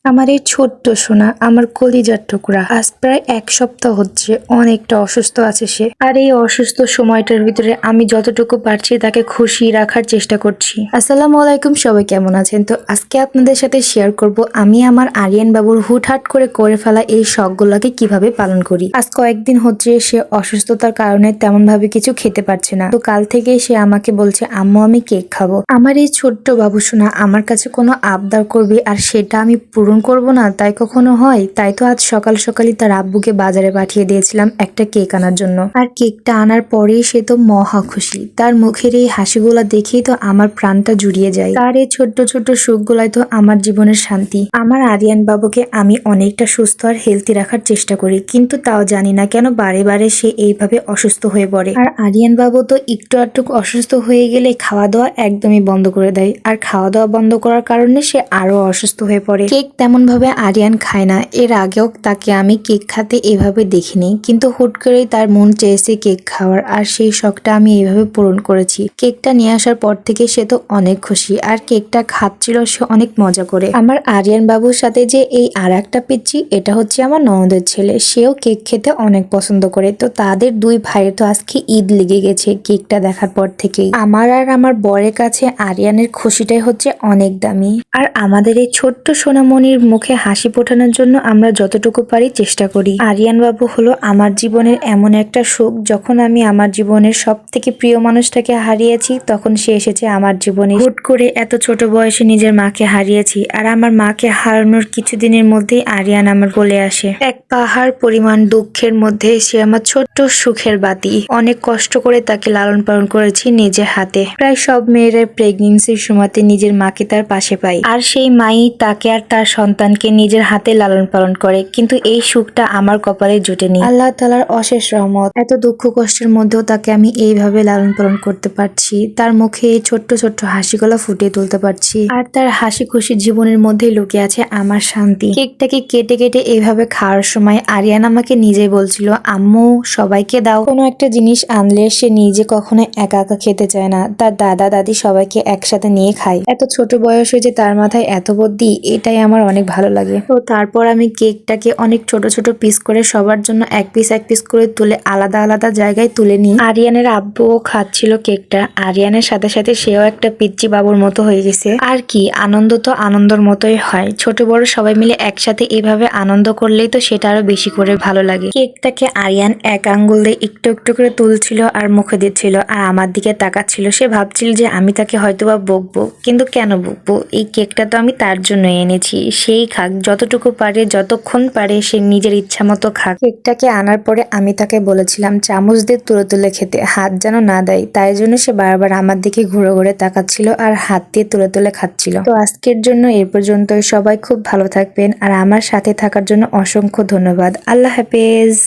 আমার এই ছোট্ট সোনা, আমার কলিজার টুকরা, আজ প্রায় 1 সপ্তাহ হচ্ছে অনেকটা অসুস্থ আছে সে। আর এই অসুস্থ সময়টার ভিতরে আমি যতটুকু পারছি তাকে খুশি রাখার চেষ্টা করছি। আসসালামু আলাইকুম, সবাই কেমন আছেন? তো আজকে আপনাদের সাথে শেয়ার করব আমি আমার আরিয়ান বাবুর হুটহাট করে ফেলা এই শখগুলোকে কিভাবে পালন করি। আজ কয়েকদিন হচ্ছে সে অসুস্থতার কারণে তেমন ভাবে কিছু খেতে পারছে না। তো কাল থেকে সে আমাকে বলছে, আম্মু আমি কেক খাবো। আমার এই ছোট্ট বাবু সোনা আমার কাছে কোনো আবদার করবে আর সেটা আমি পূরণ করব না, তাই কখনো হয়? তাই তো আজ সকাল সকালই তার আব্বুকে বাজারে পাঠিয়ে দিয়েছিলাম একটা কেক আনার জন্য। আর কেকটা আনার পরেই সে তো মহা খুশি। তার মুখের এই হাসিগুলা দেখেই তো আমার প্রাণটা জুড়িয়ে যায়। তার এই ছোট্ট ছোট্ট সুখগুলাই তো আমার জীবনের শান্তি। আমার আরিয়ান বাবুকে আমি অনেকটা সুস্থ আর হেলদি রাখার চেষ্টা করি, কিন্তু তাও জানি না কেন বারে বারে সে এইভাবে অসুস্থ হয়ে পড়ে। আর আরিয়ান বাবু তো একটু আধটু অসুস্থ হয়ে গেলে খাওয়া দাওয়া একদমই বন্ধ করে দেয়, আর খাওয়া দাওয়া বন্ধ করার কারণে সে আরো অসুস্থ হয়ে পড়ে। কেক তেমন ভাবে আরিয়ান খায় না, এর আগেও তাকে আমি কেক খাতে এভাবে দেখিনি, কিন্তু হুট করেই তার মন চেয়েছে কেক খাওয়ার, আর সেই শখটা আমি এইভাবে পূরণ করেছি। কেকটা নিয়ে আসার পর থেকে সে তো অনেক খুশি, আর কেকটা খাচ্ছিল সে অনেক মজা করে। আমার আরিয়ান বাবুর সাথে যে এই আর একটা পিচ্চি, এটা হচ্ছে আমার ননদের ছেলে, সেও কেক খেতে অনেক পছন্দ করে। তো তাদের দুই ভাইয়ের তো আজকে ঈদ লেগে গেছে কেকটা দেখার পর থেকেই। আমার আর আমার বরের কাছে আরিয়ানের খুশিটাই হচ্ছে অনেক দামি। আর আমাদের এই ছোট্ট সোনামণির মুখে হাসি ফোটানোর জন্য আমরা যতটুকু পারি চেষ্টা করি। আরিয়ান বাবু হলো আমার জীবনের এমন একটা সুখ, যখন আমি আমার জীবনের সব থেকে প্রিয় মানুষটাকে হারিয়েছি তখন সে এসেছে আমার জীবনে। হুট করে এত ছোট বয়সে নিজের মাকে হারিয়েছি, আর আমার মাকে হারানোর কিছুদিনের মধ্যেই আরিয়ান আমার বলে আসে। এক পাহাড় পরিমাণ দুঃখের মধ্যে সে আমার ছোট্ট সুখের বাতি। অনেক কষ্ট করে তাকে লালন পালন করেছি নিজের হাতে। প্রায় সব মেয়েরা প্রেগনেন্সির সময়তে নিজের মাকে তার পাশে পায়, আর সেই মাই তাকে আর তার সন্তানকে নিজের হাতে লালন পালন করে, কিন্তু এই সুখটা আমার কপালে জুটেনি। আল্লাহ তাআলার অশেষ রহমত, এত দুঃখ কষ্টের মধ্যেও তাকে আমি এইভাবে লালন পালন করতে পারছি, তার মুখে এই ছোট্ট ছোট্ট হাসিগুলো ফুটিয়ে তুলতে পারছি, আর তার হাসি খুশি জীবনের মধ্যেই লুকিয়ে আছে আমার শান্তি। কেকটাকে কেটে কেটে এইভাবে খাওয়ার সময় আরিয়ান আমাকে নিজেই বলছিল, আম্মু সবাইকে দাও। কোনো একটা জিনিস আনলে সে নিজে কখনো একা একা খেতে চায় না, তার দাদা দাদি সবাইকে একসাথে নিয়ে খায়। এত ছোট বয়সে যে তার মাথায় এত বুদ্ধি, এটাই আমার অনেক ভালো লাগে। তো তারপর আমি কেকটাকে অনেক ছোট ছোট পিস করে সবার জন্য এক পিস করে তুলে আলাদা আলাদা জায়গায় তুলে নিই। আরিয়ানের আব্বুও খাচ্ছিল কেকটা, আরিয়ানের সাথে সাথে সেও একটা পিচ্চি বাবুর মতো হয়ে গেছে। আর কি আনন্দ, তো আনন্দর মতোই হয়, ছোট বড় সবাই মিলে একসাথে এভাবে আনন্দ করলেই তো সেটা আরো বেশি করে ভালো লাগে। কেকটাকে আরিয়ান এক আঙ্গুল দিয়ে একটু একটু করে তুলছিল আর মুখে দিচ্ছিল, আর আমার দিকে তাকাচ্ছিল। সে ভাবছিল যে আমি তাকে হয়তোবা বকবো, কিন্তু কেন বকবো, এই কেকটা তো আমি তার জন্য এনেছি, সেই খাক, যতটুকু পারে যতক্ষণ পারে সে নিজের ইচ্ছা মতো খাক। কেকটাকে আনার পরে আমি তাকে বলেছিলাম চামচ দিয়ে তুলে তুলে খেতে, হাত যেন না দেয়, তাই জন্য সে বারবার আমার দিকে ঘুরে ঘুরে তাকাচ্ছিল আর হাত দিয়ে তুলে তুলে খাচ্ছিল। তো আজকের জন্য এ পর্যন্তই। সবাই খুব ভালো থাকবেন, আর আমার সাথে থাকার জন্য অসংখ্য ধন্যবাদ। আল্লাহ হাফেজ।